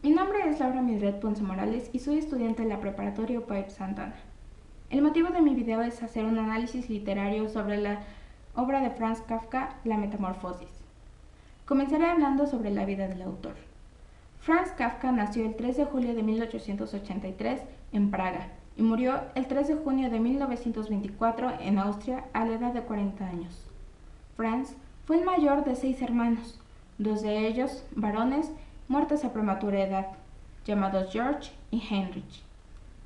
Mi nombre es Laura Mildred Ponce Morales y soy estudiante de la preparatoria UPAEP Santana. El motivo de mi video es hacer un análisis literario sobre la obra de Franz Kafka, La Metamorfosis. Comenzaré hablando sobre la vida del autor. Franz Kafka nació el 3 de julio de 1883 en Praga y murió el 3 de junio de 1924 en Austria a la edad de 40 años. Franz fue el mayor de 6 hermanos, 2 de ellos, varones, muertos a prematura edad, llamados George y Heinrich.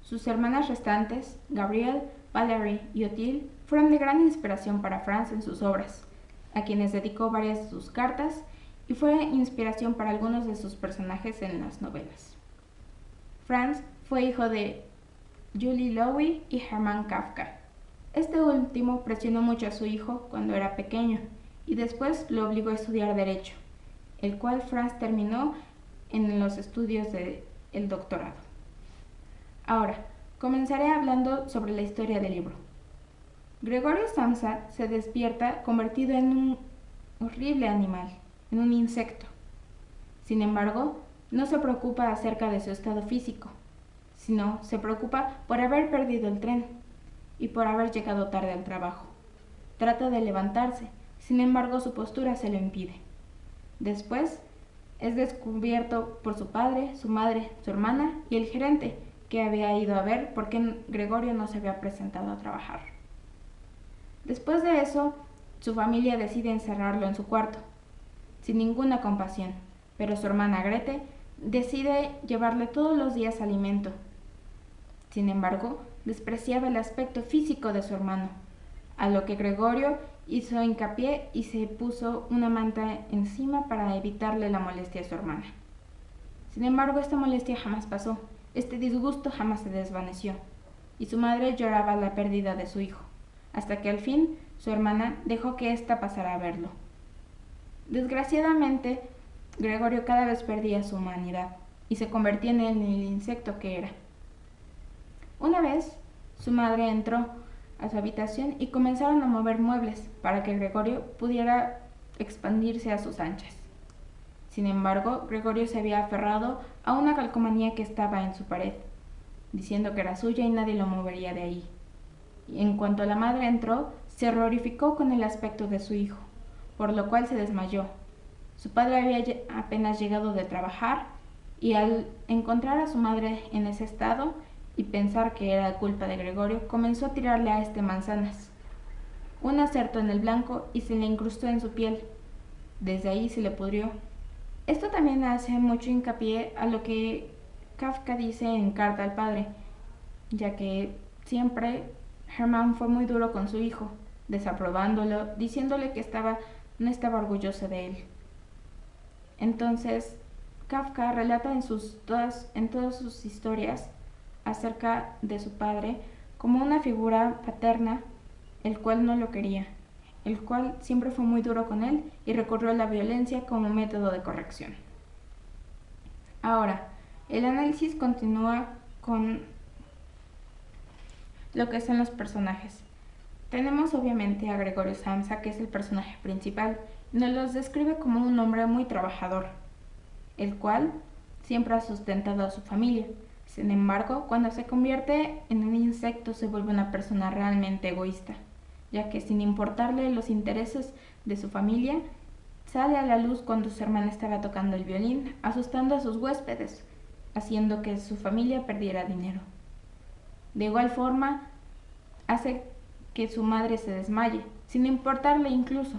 Sus hermanas restantes, Gabrielle, Valerie y Odile, fueron de gran inspiración para Franz en sus obras, a quienes dedicó varias de sus cartas y fue inspiración para algunos de sus personajes en las novelas. Franz fue hijo de Julie Loewy y Hermann Kafka. Este último presionó mucho a su hijo cuando era pequeño y después lo obligó a estudiar Derecho, el cual Franz terminó en los estudios del doctorado. Ahora, comenzaré hablando sobre la historia del libro. Gregorio Samsa se despierta convertido en un horrible animal, en un insecto. Sin embargo, no se preocupa acerca de su estado físico, sino se preocupa por haber perdido el tren y por haber llegado tarde al trabajo. Trata de levantarse, sin embargo su postura se lo impide. Después, es descubierto por su padre, su madre, su hermana y el gerente, que había ido a ver por qué Gregorio no se había presentado a trabajar. Después de eso, su familia decide encerrarlo en su cuarto, sin ninguna compasión, pero su hermana Grete decide llevarle todos los días alimento. Sin embargo, despreciaba el aspecto físico de su hermano, a lo que Gregorio hizo hincapié y se puso una manta encima para evitarle la molestia a su hermana. Sin embargo, esta molestia jamás pasó, este disgusto jamás se desvaneció, y su madre lloraba la pérdida de su hijo, hasta que al fin su hermana dejó que ésta pasara a verlo. Desgraciadamente, Gregorio cada vez perdía su humanidad y se convertía en el insecto que era. Una vez, su madre entró a su habitación y comenzaron a mover muebles para que Gregorio pudiera expandirse a sus anchas. Sin embargo, Gregorio se había aferrado a una calcomanía que estaba en su pared, diciendo que era suya y nadie lo movería de ahí. Y en cuanto la madre entró, se horrorificó con el aspecto de su hijo, por lo cual se desmayó. Su padre había apenas llegado de trabajar y al encontrar a su madre en ese estado y pensar que era culpa de Gregorio, comenzó a tirarle a este manzanas. Un acertó en el blanco y se le incrustó en su piel. Desde ahí se le pudrió. Esto también hace mucho hincapié a lo que Kafka dice en Carta al Padre, ya que siempre Hermann fue muy duro con su hijo, desaprobándolo, diciéndole que no estaba orgulloso de él. Entonces, Kafka relata en todas sus historias acerca de su padre como una figura paterna, el cual no lo quería, el cual siempre fue muy duro con él y recurrió a la violencia como método de corrección. Ahora, el análisis continúa con lo que son los personajes. Tenemos obviamente a Gregorio Samsa, que es el personaje principal, y nos los describe como un hombre muy trabajador, el cual siempre ha sustentado a su familia. Sin embargo, cuando se convierte en un insecto se vuelve una persona realmente egoísta, ya que sin importarle los intereses de su familia, sale a la luz cuando su hermana estaba tocando el violín, asustando a sus huéspedes, haciendo que su familia perdiera dinero. De igual forma, hace que su madre se desmaye, sin importarle incluso.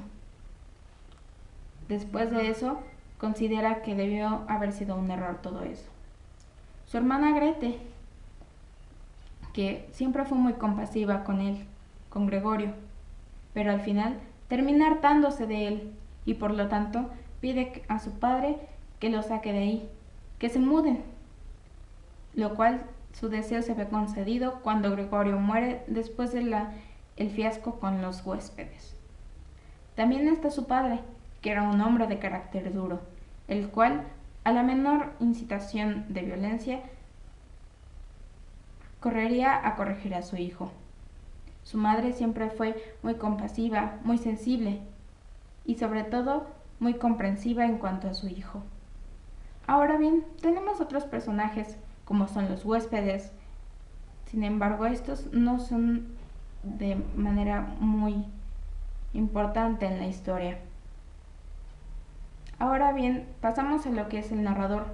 Después de eso, considera que debió haber sido un error todo eso. Su hermana Grete, que siempre fue muy compasiva con él, con Gregorio, pero al final termina hartándose de él y por lo tanto pide a su padre que lo saque de ahí, que se muden, lo cual su deseo se ve concedido cuando Gregorio muere después del fiasco con los huéspedes. También está su padre, que era un hombre de carácter duro, el cual, a la menor incitación de violencia, correría a corregir a su hijo. Su madre siempre fue muy compasiva, muy sensible y sobre todo muy comprensiva en cuanto a su hijo. Ahora bien, tenemos otros personajes como son los huéspedes. Sin embargo, estos no son de manera muy importante en la historia. Ahora bien, pasamos a lo que es el narrador.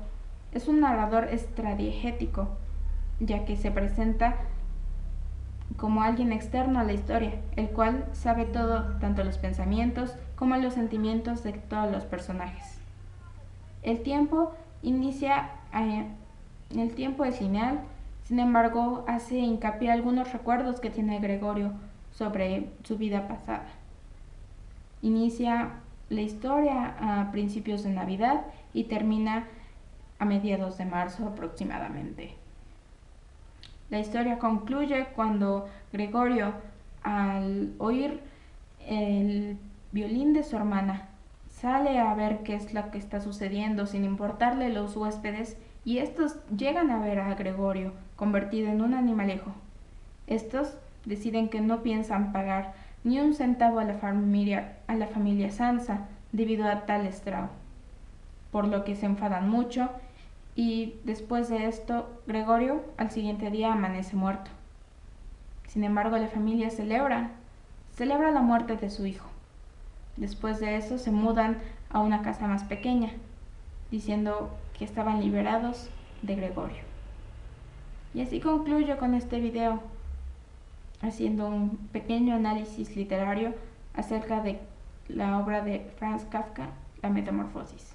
Es un narrador estradiegético, ya que se presenta como alguien externo a la historia, el cual sabe todo, tanto los pensamientos como los sentimientos de todos los personajes. El tiempo inicia, el tiempo es lineal, sin embargo hace hincapié algunos recuerdos que tiene Gregorio sobre su vida pasada. Inicia la historia a principios de Navidad y termina a mediados de marzo aproximadamente. La historia concluye cuando Gregorio, al oír el violín de su hermana, sale a ver qué es lo que está sucediendo sin importarle los huéspedes, y estos llegan a ver a Gregorio convertido en un animalejo. Estos deciden que no piensan pagar ni un centavo a la familia Sansa debido a tal estrago, por lo que se enfadan mucho y después de esto Gregorio al siguiente día amanece muerto. Sin embargo, la familia celebra la muerte de su hijo. Después de eso se mudan a una casa más pequeña, diciendo que estaban liberados de Gregorio. Y así concluyo con este video, haciendo un pequeño análisis literario acerca de la obra de Franz Kafka, La Metamorfosis.